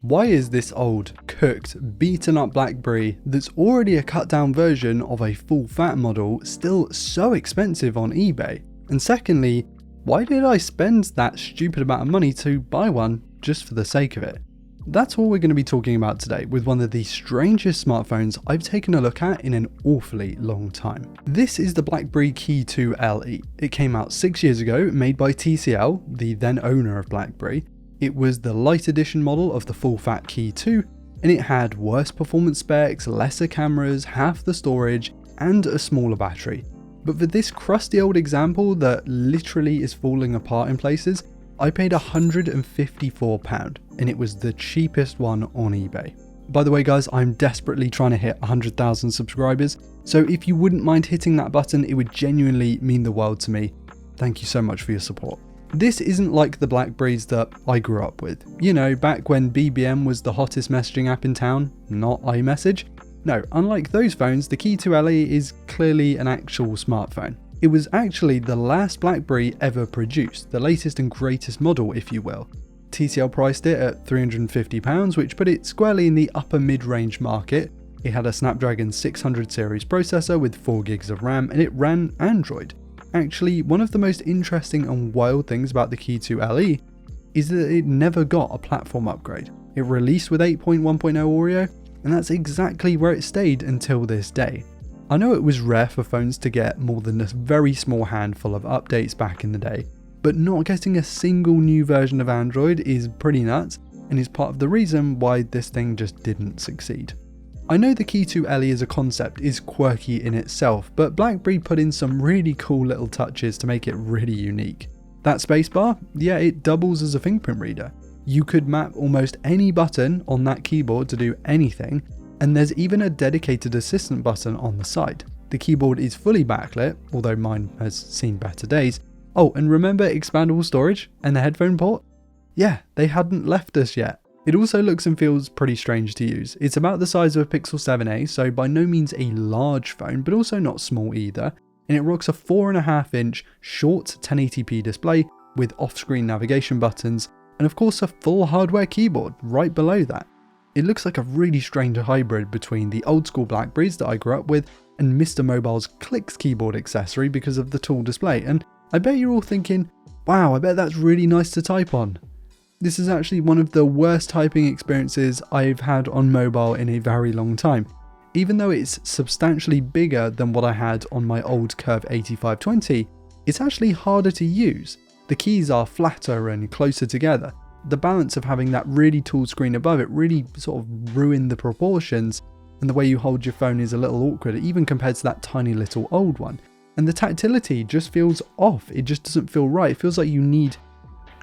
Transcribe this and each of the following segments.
Why is this old, cooked, beaten up Blackberry that's already a cut down version of a full fat model still so expensive on eBay? And secondly, why did I spend that stupid amount of money to buy one just for the sake of it? That's all we're going to be talking about today with one of the strangest smartphones I've taken a look at in an awfully long time. This is the Blackberry Key 2 LE. It came out 6 years ago, made by TCL, the then owner of Blackberry. It was the light edition model of the full fat Key 2, and it had worse performance specs, lesser cameras, half the storage, and a smaller battery. But for this crusty old example that literally is falling apart in places, I paid £154, and it was the cheapest one on eBay. By the way guys, I'm desperately trying to hit 100,000 subscribers, so if you wouldn't mind hitting that button, it would genuinely mean the world to me. Thank you so much for your support. This isn't like the Blackberries that I grew up with. You know, back when BBM was the hottest messaging app in town, not iMessage. No, unlike those phones, the Key 2 LE is clearly an actual smartphone. It was actually the last Blackberry ever produced, the latest and greatest model if you will. TCL priced it at £350, which put it squarely in the upper mid-range market. It had a Snapdragon 600 series processor with 4GB of RAM, and it ran Android. Actually, one of the most interesting and wild things about the Key 2 LE is that it never got a platform upgrade. It released with 8.1.0 Oreo, and that's exactly where it stayed until this day. I know it was rare for phones to get more than a very small handful of updates back in the day, but not getting a single new version of Android is pretty nuts, and is part of the reason why this thing just didn't succeed. I know the Key 2 LE as a concept is quirky in itself, but Blackberry put in some really cool little touches to make it really unique. That spacebar, yeah, it doubles as a fingerprint reader. You could map almost any button on that keyboard to do anything, and there's even a dedicated assistant button on the side. The keyboard is fully backlit, although mine has seen better days. Oh, and remember expandable storage and the headphone port? Yeah, they hadn't left us yet. It also looks and feels pretty strange to use. It's about the size of a Pixel 7a, so by no means a large phone, but also not small either, and it rocks a 4.5-inch short 1080p display with off-screen navigation buttons, and of course a full hardware keyboard right below that. It looks like a really strange hybrid between the old school Blackberries that I grew up with and Mr. Mobile's Clicks keyboard accessory because of the tall display, and I bet you're all thinking, wow, I bet that's really nice to type on. This is actually one of the worst typing experiences I've had on mobile in a very long time. Even though it's substantially bigger than what I had on my old Curve 8520, it's actually harder to use. The keys are flatter and closer together. The balance of having that really tall screen above it really sort of ruined the proportions, and the way you hold your phone is a little awkward even compared to that tiny little old one. And the tactility just feels off, it just doesn't feel right. It feels like you need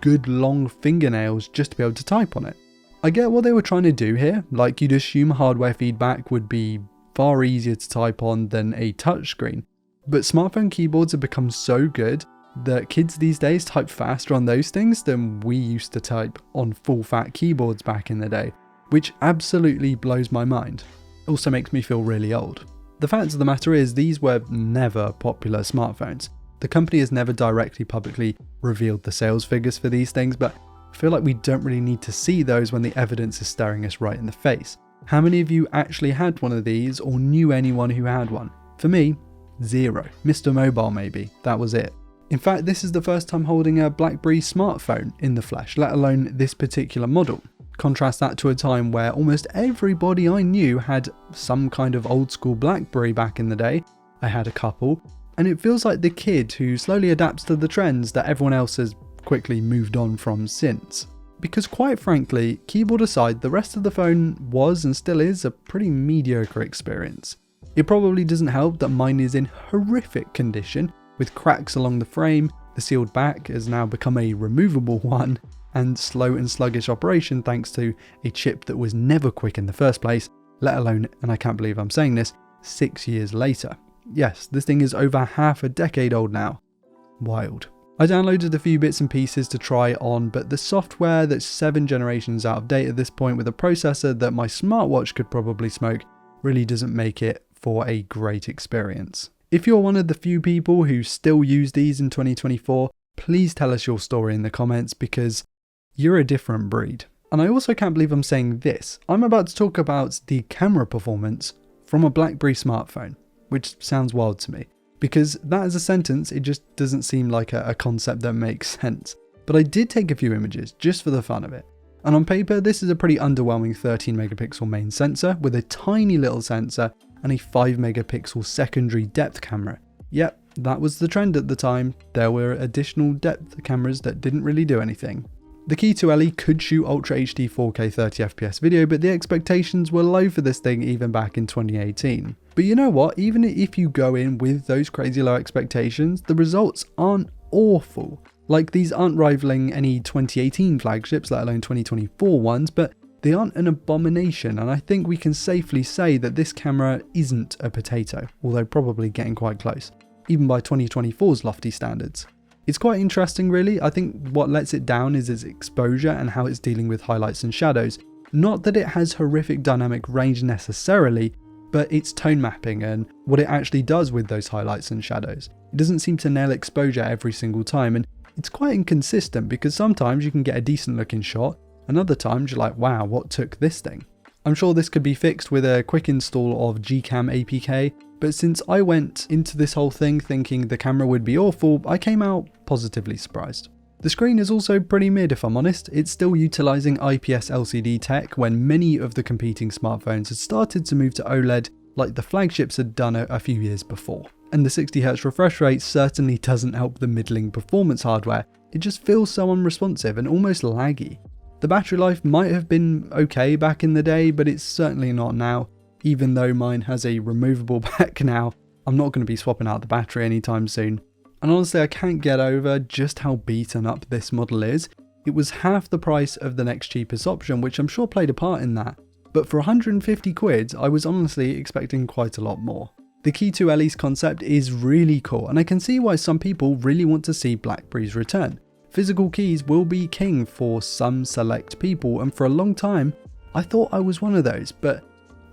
good long fingernails just to be able to type on it. I get what they were trying to do here, like you'd assume hardware feedback would be far easier to type on than a touchscreen, but smartphone keyboards have become so good that kids these days type faster on those things than we used to type on full fat keyboards back in the day, which absolutely blows my mind. Also makes me feel really old. The fact of the matter is these were never popular smartphones. The company has never directly publicly revealed the sales figures for these things, but I feel like we don't really need to see those when the evidence is staring us right in the face. How many of you actually had one of these or knew anyone who had one? For me, zero. Mr. Mobile maybe, that was it. In fact, this is the first time holding a Blackberry smartphone in the flesh, let alone this particular model. Contrast that to a time where almost everybody I knew had some kind of old school Blackberry back in the day. I had a couple, and it feels like the kid who slowly adapts to the trends that everyone else has quickly moved on from since. Because quite frankly, keyboard aside, the rest of the phone was and still is a pretty mediocre experience. It probably doesn't help that mine is in horrific condition, with cracks along the frame, the sealed back has now become a removable one, and slow and sluggish operation thanks to a chip that was never quick in the first place, let alone, and I can't believe I'm saying this, 6 years later. Yes, this thing is over half a decade old now. Wild. I downloaded a few bits and pieces to try on, but the software that's 7 generations out of date at this point with a processor that my smartwatch could probably smoke really doesn't make it for a great experience. If you're one of the few people who still use these in 2024, please tell us your story in the comments because you're a different breed. And I also can't believe I'm saying this. I'm about to talk about the camera performance from a BlackBerry smartphone, which sounds wild to me. Because that as a sentence, it just doesn't seem like a concept that makes sense. But I did take a few images just for the fun of it. And on paper, this is a pretty underwhelming 13 megapixel main sensor with a tiny little sensor and a 5 megapixel secondary depth camera. Yep, that was the trend at the time. There were additional depth cameras that didn't really do anything. The Key 2LE could shoot Ultra HD 4K 30fps video, but the expectations were low for this thing even back in 2018. But you know what, even if you go in with those crazy low expectations, the results aren't awful. Like, these aren't rivaling any 2018 flagships, let alone 2024 ones, but they aren't an abomination, and I think we can safely say that this camera isn't a potato, although probably getting quite close, even by 2024's lofty standards. It's quite interesting really. I think what lets it down is its exposure and how it's dealing with highlights and shadows. Not that it has horrific dynamic range necessarily, but its tone mapping and what it actually does with those highlights and shadows. It doesn't seem to nail exposure every single time, and it's quite inconsistent because sometimes you can get a decent looking shot, and other times you're like, wow, what took this thing? I'm sure this could be fixed with a quick install of Gcam APK, but since I went into this whole thing thinking the camera would be awful, I came out positively surprised. The screen is also pretty mid if I'm honest. It's still utilising IPS LCD tech when many of the competing smartphones had started to move to OLED like the flagships had done a few years before. And the 60Hz refresh rate certainly doesn't help the middling performance hardware. It just feels so unresponsive and almost laggy. The battery life might have been okay back in the day, but it's certainly not now. Even though mine has a removable back now, I'm not going to be swapping out the battery anytime soon. And honestly, I can't get over just how beaten up this model is. It was half the price of the next cheapest option, which I'm sure played a part in that. But for 150 quid, I was honestly expecting quite a lot more. The Key 2LE's concept is really cool, and I can see why some people really want to see BlackBerry's return. Physical keys will be king for some select people, and for a long time, I thought I was one of those, but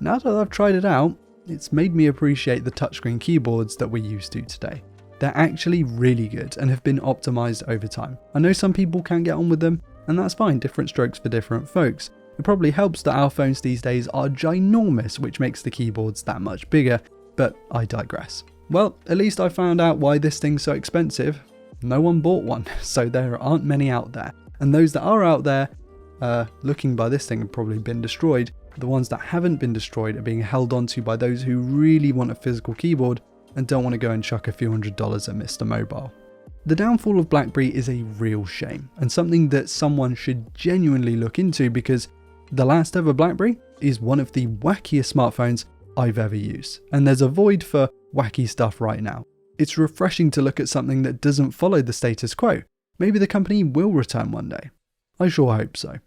now that I've tried it out, it's made me appreciate the touchscreen keyboards that we're used to today. They're actually really good and have been optimized over time. I know some people can't get on with them, and that's fine, different strokes for different folks. It probably helps that our phones these days are ginormous, which makes the keyboards that much bigger, but I digress. Well, at least I found out why this thing's so expensive. No one bought one, so there aren't many out there. And those that are out there, looking by this thing have probably been destroyed. The ones that haven't been destroyed are being held onto by those who really want a physical keyboard and don't want to go and chuck a few $100 at Mr. Mobile. The downfall of BlackBerry is a real shame, and something that someone should genuinely look into, because the last ever BlackBerry is one of the wackiest smartphones I've ever used, and there's a void for wacky stuff right now. It's refreshing to look at something that doesn't follow the status quo. Maybe the company will return one day. I sure hope so.